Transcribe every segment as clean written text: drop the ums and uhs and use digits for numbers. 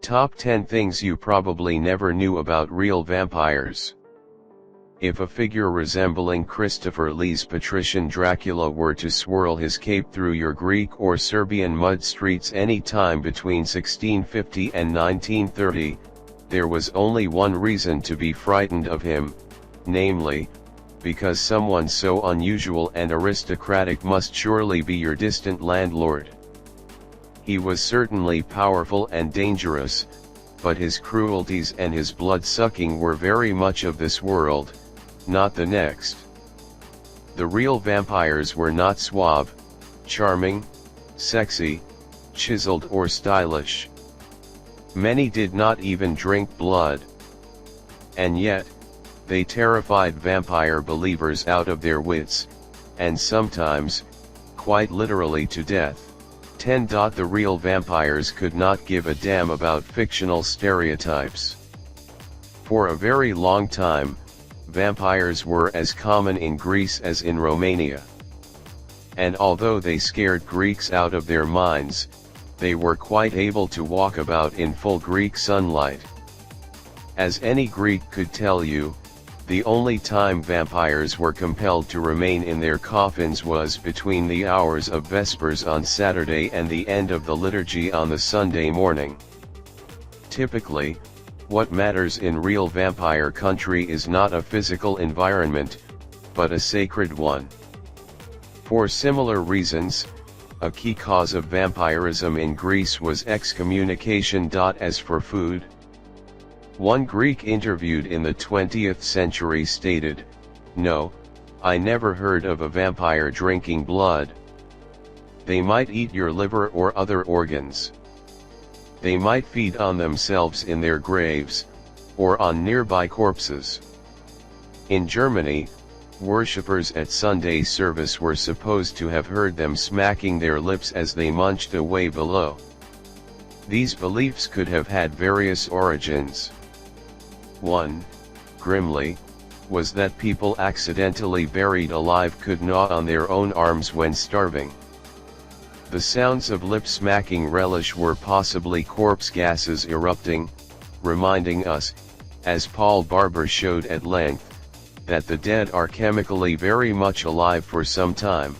Top 10 Things You Probably Never Knew About Real Vampires. If a figure resembling Christopher Lee's patrician Dracula were to swirl his cape through your Greek or Serbian mud streets any time between 1650 and 1930, there was only one reason to be frightened of him, namely, because someone so unusual and aristocratic must surely be your distant landlord. He was certainly powerful and dangerous, but his cruelties and his blood-sucking were very much of this world, not the next. The real vampires were not suave, charming, sexy, chiseled or stylish. Many did not even drink blood. And yet, they terrified vampire believers out of their wits, and sometimes, quite literally to death. 10. The real vampires could not give a damn about fictional stereotypes. For a very long time, vampires were as common in Greece as in Romania. And although they scared Greeks out of their minds, they were quite able to walk about in full Greek sunlight. As any Greek could tell you, the only time vampires were compelled to remain in their coffins was between the hours of Vespers on Saturday and the end of the liturgy on the Sunday morning. Typically, what matters in real vampire country is not a physical environment, but a sacred one. For similar reasons, a key cause of vampirism in Greece was excommunication. As for food, one Greek interviewed in the 20th century stated, "No, I never heard of a vampire drinking blood. They might eat your liver or other organs. They might feed on themselves in their graves, or on nearby corpses." In Germany, worshippers at Sunday service were supposed to have heard them smacking their lips as they munched away below. These beliefs could have had various origins. One, grimly, was that people accidentally buried alive could gnaw on their own arms when starving. The sounds of lip smacking relish were possibly corpse gases erupting, reminding us, as Paul Barber showed at length, that the dead are chemically very much alive for some time.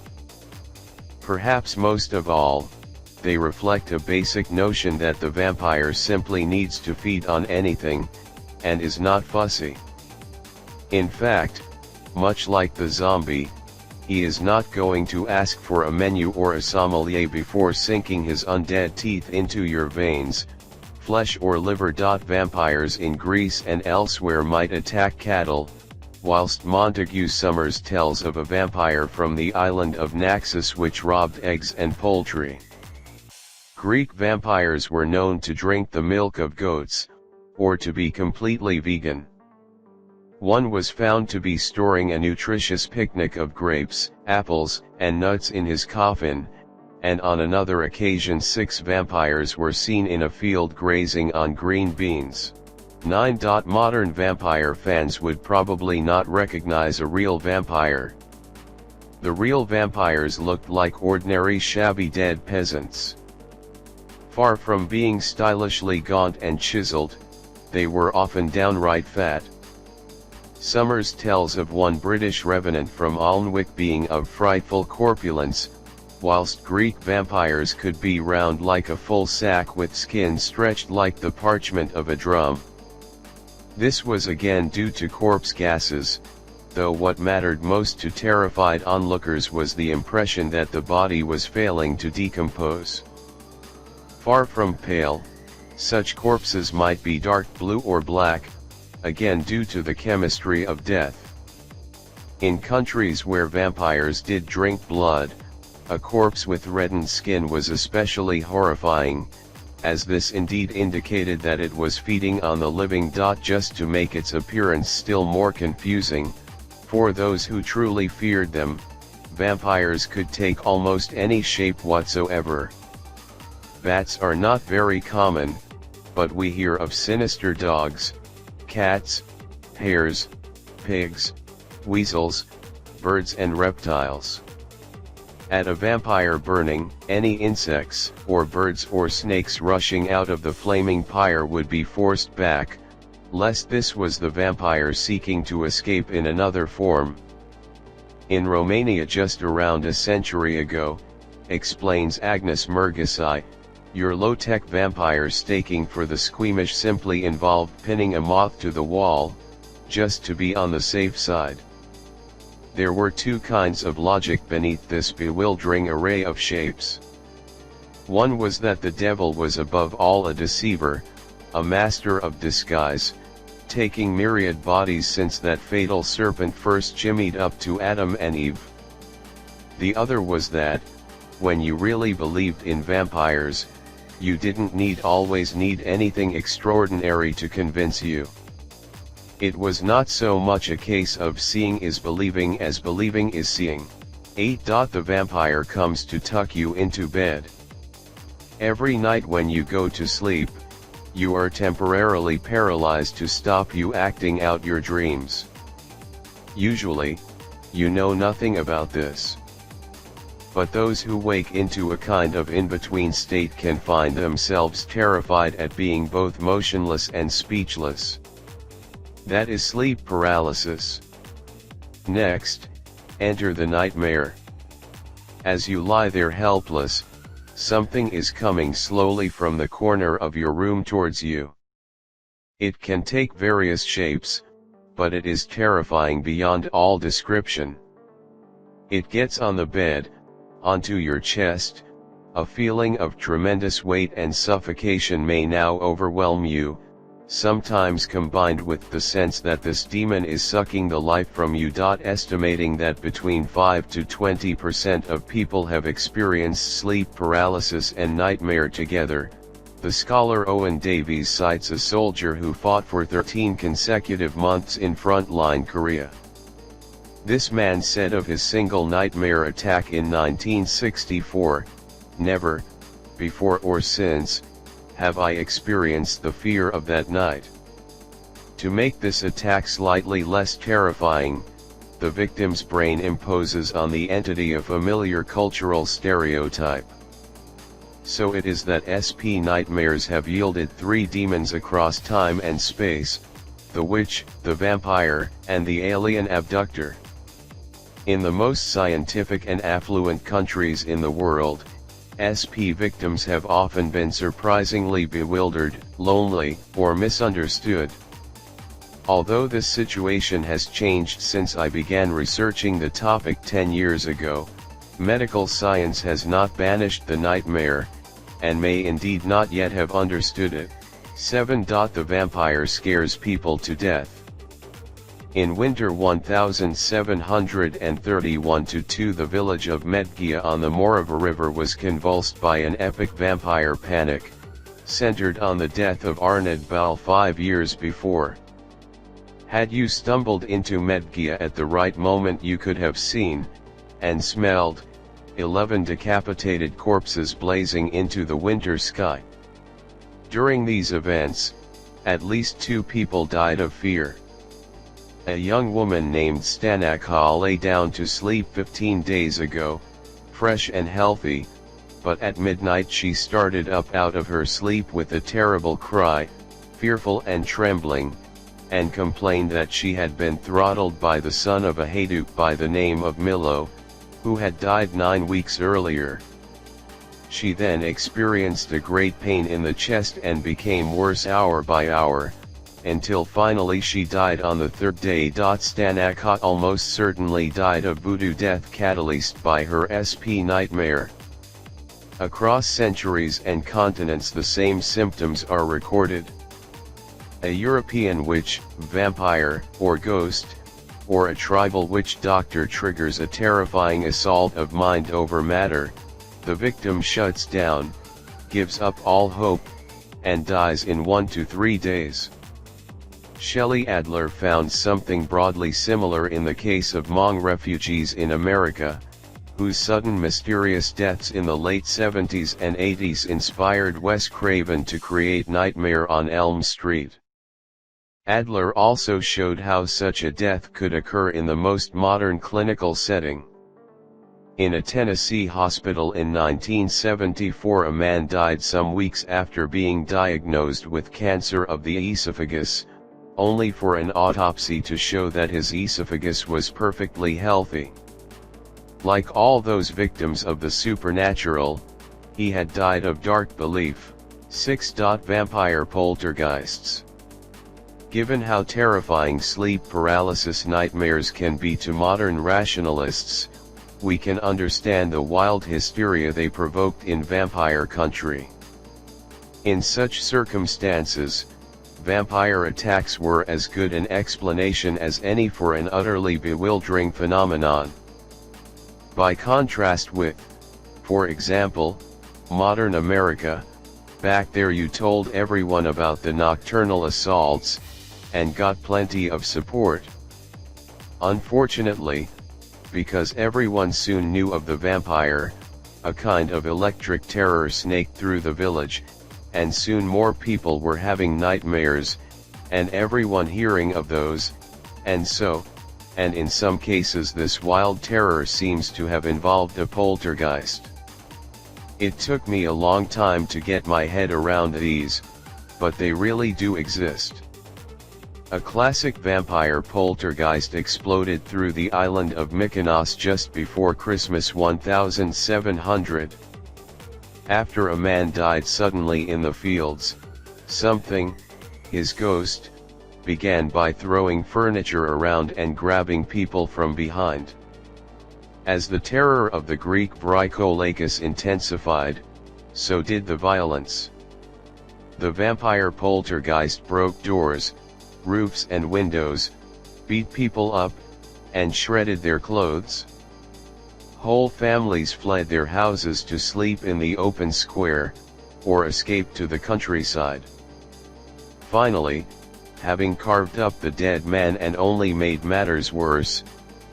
Perhaps most of all, they reflect a basic notion that the vampire simply needs to feed on anything, and is not fussy. In fact, much like the zombie, he is not going to ask for a menu or a sommelier before sinking his undead teeth into your veins, flesh or liver. Vampires in Greece and elsewhere might attack cattle, whilst Montague Summers tells of a vampire from the island of Naxos which robbed eggs and poultry. Greek vampires were known to drink the milk of goats, or to be completely vegan. One was found to be storing a nutritious picnic of grapes, apples, and nuts in his coffin, and on another occasion 6 vampires were seen in a field grazing on green beans. 9. Modern vampire fans would probably not recognize a real vampire. The real vampires looked like ordinary shabby dead peasants. Far from being stylishly gaunt and chiseled, they were often downright fat. Summers tells of one British revenant from Alnwick being of frightful corpulence, whilst Greek vampires could be round like a full sack with skin stretched like the parchment of a drum. This was again due to corpse gases, though what mattered most to terrified onlookers was the impression that the body was failing to decompose. Far from pale, such corpses might be dark blue or black, again due to the chemistry of death. In countries where vampires did drink blood, a corpse with reddened skin was especially horrifying, as this indeed indicated that it was feeding on the living. Just to make its appearance still more confusing, for those who truly feared them, vampires could take almost any shape whatsoever. Bats are not very common, but we hear of sinister dogs, cats, hares, pigs, weasels, birds and reptiles. At a vampire burning, any insects, or birds or snakes rushing out of the flaming pyre would be forced back, lest this was the vampire seeking to escape in another form. In Romania just around a century ago, explains Agnes Murgasai, your low-tech vampire staking for the squeamish simply involved pinning a moth to the wall, just to be on the safe side. There were two kinds of logic beneath this bewildering array of shapes. One was that the devil was above all a deceiver, a master of disguise, taking myriad bodies since that fatal serpent first jimmied up to Adam and Eve. The other was that, when you really believed in vampires, you didn't always need anything extraordinary to convince you. It was not so much a case of seeing is believing as believing is seeing. 8. The vampire comes to tuck you into bed. Every night when you go to sleep, you are temporarily paralyzed to stop you acting out your dreams. Usually, you know nothing about this. But those who wake into a kind of in-between state can find themselves terrified at being both motionless and speechless. That is sleep paralysis. Next, enter the nightmare. As you lie there helpless, something is coming slowly from the corner of your room towards you. It can take various shapes, but it is terrifying beyond all description. It gets on the bed, onto your chest. A feeling of tremendous weight and suffocation may now overwhelm you, sometimes combined with the sense that this demon is sucking the life from you. Estimating that between 5 to 20% of people have experienced sleep paralysis and nightmare together, the scholar Owen Davies cites a soldier who fought for 13 consecutive months in frontline Korea. This man said of his single nightmare attack in 1964, "Never, before or since, have I experienced the fear of that night." To make this attack slightly less terrifying, the victim's brain imposes on the entity a familiar cultural stereotype. So it is that SP nightmares have yielded three demons across time and space: the witch, the vampire, and the alien abductor. In the most scientific and affluent countries in the world, SP victims have often been surprisingly bewildered, lonely, or misunderstood. Although this situation has changed since I began researching the topic 10 years ago, medical science has not banished the nightmare, and may indeed not yet have understood it. 7. The vampire scares people to death. In winter 1731-2, the village of Medgia on the Morava River was convulsed by an epic vampire panic, centered on the death of Arnold Bal 5 years before. Had you stumbled into Medgia at the right moment, you could have seen, and smelled, 11 decapitated corpses blazing into the winter sky. During these events, at least 2 people died of fear. A young woman named Stanaka lay down to sleep 15 days ago, fresh and healthy, but at midnight she started up out of her sleep with a terrible cry, fearful and trembling, and complained that she had been throttled by the son of a hayduk by the name of Milo, who had died 9 weeks earlier. She then experienced a great pain in the chest and became worse hour by hour, until finally she died on the 3rd day. Stanaka almost certainly died of voodoo death catalyzed by her SP nightmare. Across centuries and continents the same symptoms are recorded. A European witch, vampire, or ghost, or a tribal witch doctor triggers a terrifying assault of mind over matter. The victim shuts down, gives up all hope, and dies in 1 to 3 days. Shelley Adler found something broadly similar in the case of Hmong refugees in America, whose sudden mysterious deaths in the late 70s and 80s inspired Wes Craven to create Nightmare on Elm Street. Adler also showed how such a death could occur in the most modern clinical setting. In a Tennessee hospital in 1974, a man died some weeks after being diagnosed with cancer of the esophagus, only for an autopsy to show that his esophagus was perfectly healthy. Like all those victims of the supernatural, he had died of dark belief. 6. Vampire poltergeists. Given how terrifying sleep paralysis nightmares can be to modern rationalists, we can understand the wild hysteria they provoked in vampire country. In such circumstances, vampire attacks were as good an explanation as any for an utterly bewildering phenomenon. By contrast with, for example, modern America, back there you told everyone about the nocturnal assaults, and got plenty of support. Unfortunately, because everyone soon knew of the vampire, a kind of electric terror snaked through the village, and soon more people were having nightmares, and everyone hearing of those, and in some cases this wild terror seems to have involved a poltergeist. It took me a long time to get my head around these, but they really do exist. A classic vampire poltergeist exploded through the island of Mykonos just before Christmas 1700. After a man died suddenly in the fields, something, his ghost, began by throwing furniture around and grabbing people from behind. As the terror of the Greek Bricolagus intensified, so did the violence. The vampire poltergeist broke doors, roofs and windows, beat people up, and shredded their clothes. Whole families fled their houses to sleep in the open square, or escape to the countryside. Finally, having carved up the dead man and only made matters worse,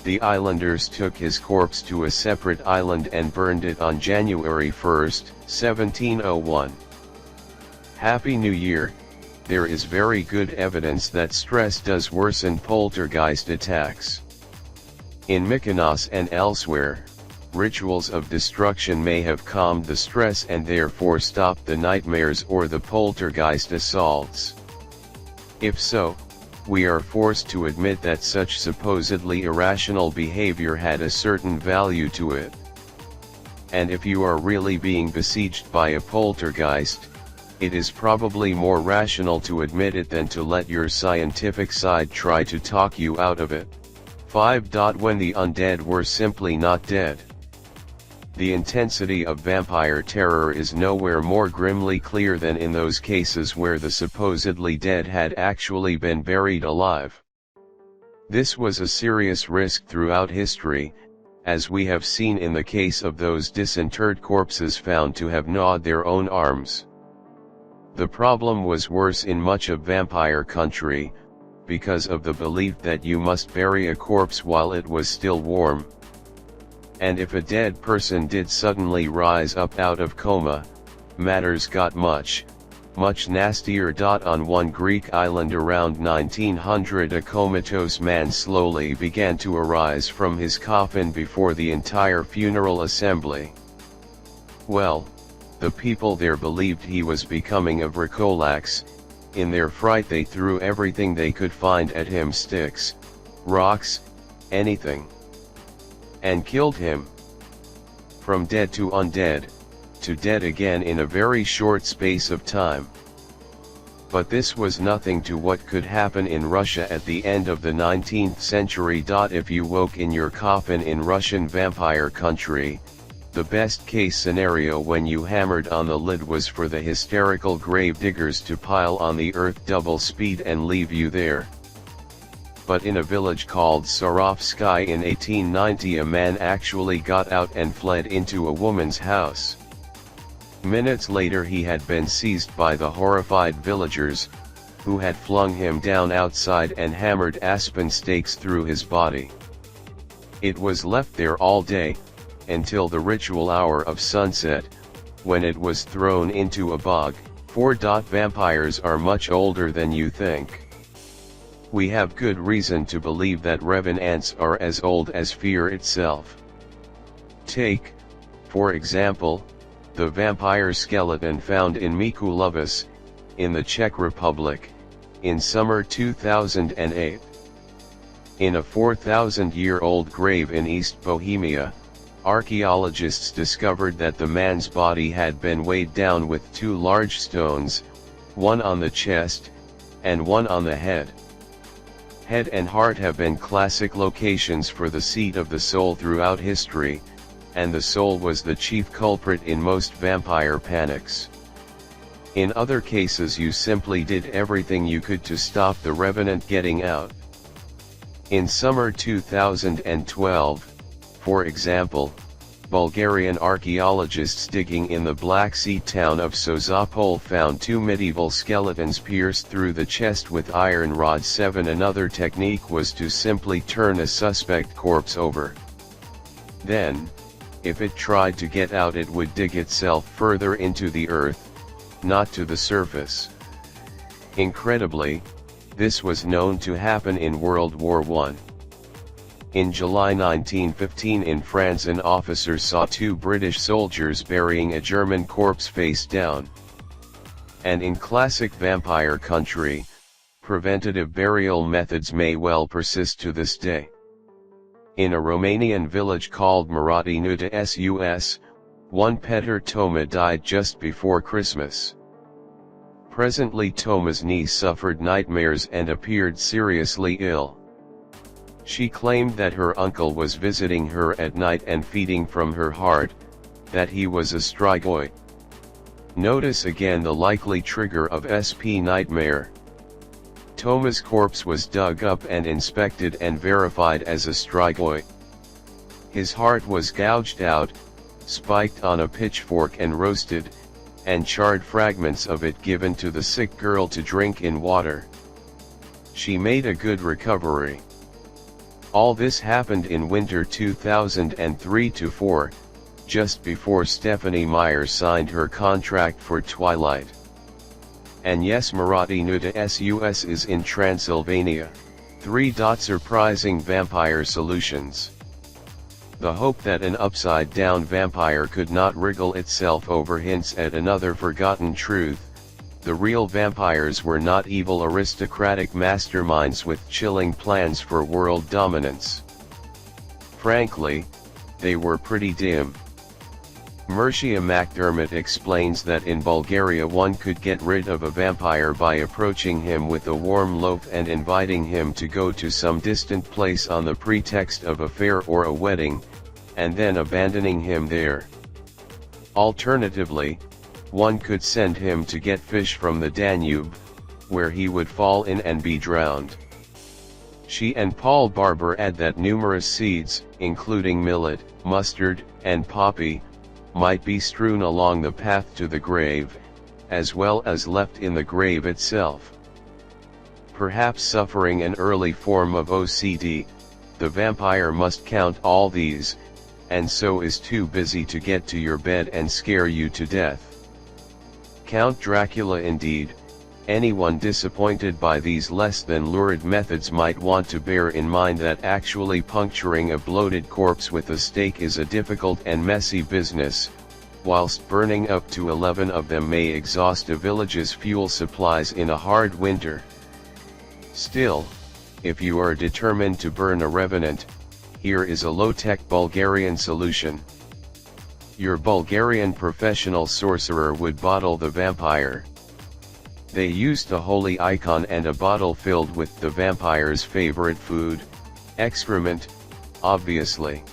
the islanders took his corpse to a separate island and burned it on January 1, 1701. Happy New Year! There is very good evidence that stress does worsen poltergeist attacks. In Mykonos and elsewhere, rituals of destruction may have calmed the stress and therefore stopped the nightmares or the poltergeist assaults. If so, we are forced to admit that such supposedly irrational behavior had a certain value to it. And if you are really being besieged by a poltergeist, it is probably more rational to admit it than to let your scientific side try to talk you out of it. 5. When the undead were simply not dead. The intensity of vampire terror is nowhere more grimly clear than in those cases where the supposedly dead had actually been buried alive. This was a serious risk throughout history, as we have seen in the case of those disinterred corpses found to have gnawed their own arms. The problem was worse in much of vampire country, because of the belief that you must bury a corpse while it was still warm. And if a dead person did suddenly rise up out of coma, matters got much nastier. On one Greek island around 1900, a comatose man slowly began to arise from his coffin before the entire funeral assembly. Well, the people there believed he was becoming a Draculax. In their fright they threw everything they could find at him, sticks, rocks, anything, and killed him. From dead to undead, to dead again in a very short space of time. But this was nothing to what could happen in Russia at the end of the 19th century. If you woke in your coffin in Russian vampire country, the best case scenario when you hammered on the lid was for the hysterical grave diggers to pile on the earth double speed and leave you there. But in a village called Sarovsky in 1890, a man actually got out and fled into a woman's house. Minutes later he had been seized by the horrified villagers, who had flung him down outside and hammered aspen stakes through his body. It was left there all day, until the ritual hour of sunset, when it was thrown into a bog. 4. Vampires are much older than you think. We have good reason to believe that revenants are as old as fear itself. Take, for example, the vampire skeleton found in Mikulovice, in the Czech Republic, in summer 2008. In a 4,000-year-old grave in East Bohemia, archaeologists discovered that the man's body had been weighed down with two large stones, one on the chest, and one on the head. Head and heart have been classic locations for the seat of the soul throughout history, and the soul was the chief culprit in most vampire panics. In other cases you simply did everything you could to stop the revenant getting out. In summer 2012, for example, Bulgarian archaeologists digging in the Black Sea town of Sozopol found two medieval skeletons pierced through the chest with iron rods. 7 Another technique was to simply turn a suspect corpse over. Then, if it tried to get out, it would dig itself further into the earth, not to the surface. Incredibly, this was known to happen in World War I. In July 1915 in France, an officer saw two British soldiers burying a German corpse face down. And in classic vampire country, preventative burial methods may well persist to this day. In a Romanian village called Marathi Nuta Sus, one Peter Toma died just before Christmas. Presently Toma's niece suffered nightmares and appeared seriously ill. She claimed that her uncle was visiting her at night and feeding from her heart, that he was a strigoi. Notice again the likely trigger of SP nightmare. Toma's corpse was dug up and inspected and verified as a strigoi. His heart was gouged out, spiked on a pitchfork and roasted, and charred fragments of it given to the sick girl to drink in water. She made a good recovery. All this happened in winter 2003-4, just before Stephanie Meyer signed her contract for Twilight. And yes, Marathi Nuta Sus is in Transylvania. 3. Surprising vampire solutions. The hope that an upside-down vampire could not wriggle itself over hints at another forgotten truth: the real vampires were not evil aristocratic masterminds with chilling plans for world dominance. Frankly, they were pretty dim. Mircea McDermott explains that in Bulgaria one could get rid of a vampire by approaching him with a warm loaf and inviting him to go to some distant place on the pretext of a fair or a wedding, and then abandoning him there. Alternatively, one could send him to get fish from the Danube, where he would fall in and be drowned. She and Paul Barber add that numerous seeds, including millet, mustard, and poppy, might be strewn along the path to the grave, as well as left in the grave itself. Perhaps suffering an early form of OCD, the vampire must count all these, and so is too busy to get to your bed and scare you to death. Count Dracula indeed. Anyone disappointed by these less than lurid methods might want to bear in mind that actually puncturing a bloated corpse with a stake is a difficult and messy business, whilst burning up to 11 of them may exhaust a village's fuel supplies in a hard winter. Still, if you are determined to burn a revenant, here is a low-tech Bulgarian solution. Your Bulgarian professional sorcerer would bottle the vampire. They used a holy icon and a bottle filled with the vampire's favorite food, excrement, obviously.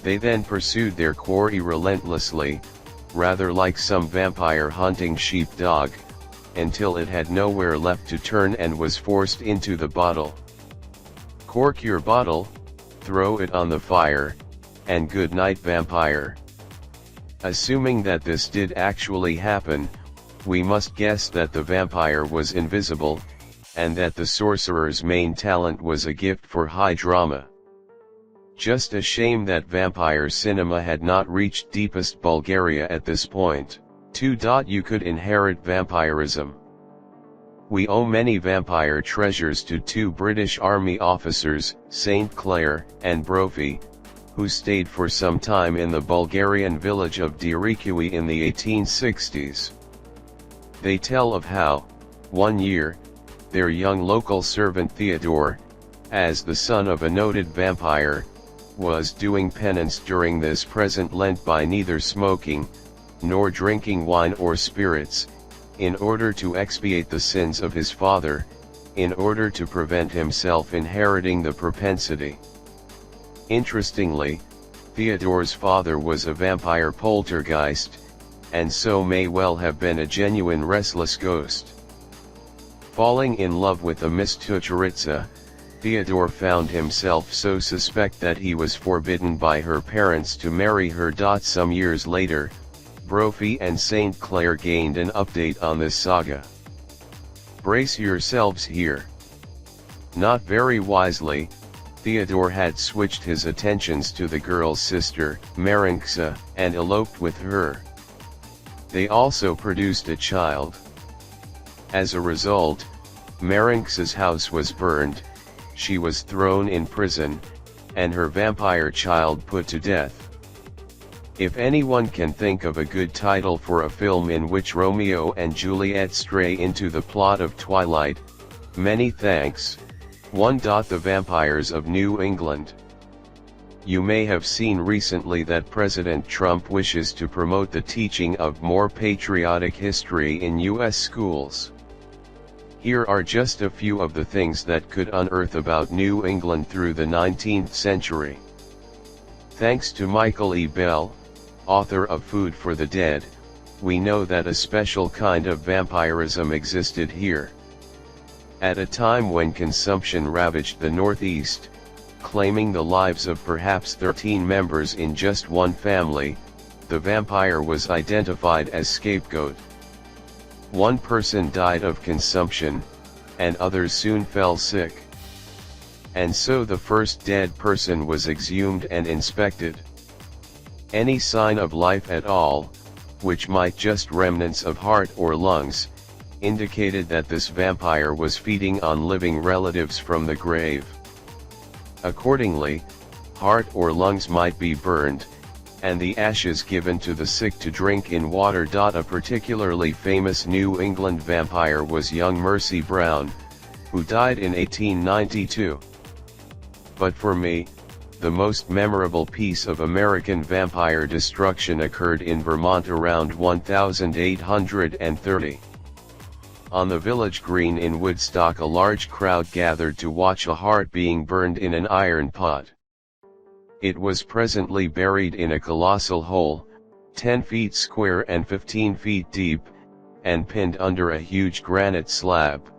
They then pursued their quarry relentlessly, rather like some vampire hunting sheepdog, until it had nowhere left to turn and was forced into the bottle. Cork your bottle, throw it on the fire, and good night vampire. Assuming that this did actually happen, we must guess that the vampire was invisible, and that the sorcerer's main talent was a gift for high drama. Just a shame that vampire cinema had not reached deepest Bulgaria at this point. 2. You could inherit vampirism. We owe many vampire treasures to two British Army officers, St. Clair and Brophy, who stayed for some time in the Bulgarian village of Dracula in the 1860s. They tell of how, one year, their young local servant Theodore, as the son of a noted vampire, was doing penance during this present Lent by neither smoking, nor drinking wine or spirits, in order to expiate the sins of his father, in order to prevent himself inheriting the propensity. Interestingly, Theodore's father was a vampire poltergeist, and so may well have been a genuine restless ghost. Falling in love with a Miss Tucharitsa, Theodore found himself so suspect that he was forbidden by her parents to marry her. Some years later, Brophy and St. Clair gained an update on this saga. Brace yourselves here. Not very wisely, Theodore had switched his attentions to the girl's sister, Marinksa, and eloped with her. They also produced a child. As a result, Marinksa's house was burned, she was thrown in prison, and her vampire child put to death. If anyone can think of a good title for a film in which Romeo and Juliet stray into the plot of Twilight, many thanks. 1. The Vampires of New England. You may have seen recently that President Trump wishes to promote the teaching of more patriotic history in U.S. schools. Here are just a few of the things that could unearth about New England through the 19th century. Thanks to Michael E. Bell, author of Food for the Dead, we know that a special kind of vampirism existed here. At a time when consumption ravaged the Northeast, claiming the lives of perhaps 13 members in just one family, the vampire was identified as scapegoat. One person died of consumption, and others soon fell sick. And so the first dead person was exhumed and inspected. Any sign of life at all, which might just remnants of heart or lungs, indicated that this vampire was feeding on living relatives from the grave. Accordingly, heart or lungs might be burned, and the ashes given to the sick to drink in water. A particularly famous New England vampire was young Mercy Brown, who died in 1892. But for me, the most memorable piece of American vampire destruction occurred in Vermont around 1830. On the village green in Woodstock, a large crowd gathered to watch a heart being burned in an iron pot. It was presently buried in a colossal hole, 10 feet square and 15 feet deep, and pinned under a huge granite slab.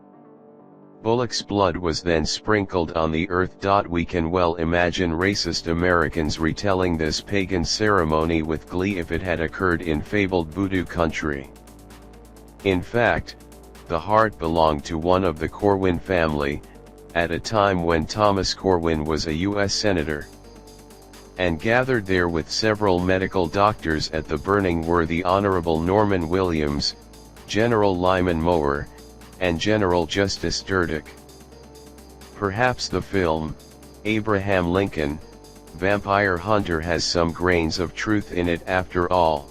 Bullock's blood was then sprinkled on the earth. We can well imagine racist Americans retelling this pagan ceremony with glee if it had occurred in fabled voodoo country. In fact, the heart belonged to one of the Corwin family, at a time when Thomas Corwin was a U.S. Senator. And gathered there with several medical doctors at the burning were the Honorable Norman Williams, General Lyman Mower, and General Justice Durdick. Perhaps the film, Abraham Lincoln, Vampire Hunter has some grains of truth in it after all.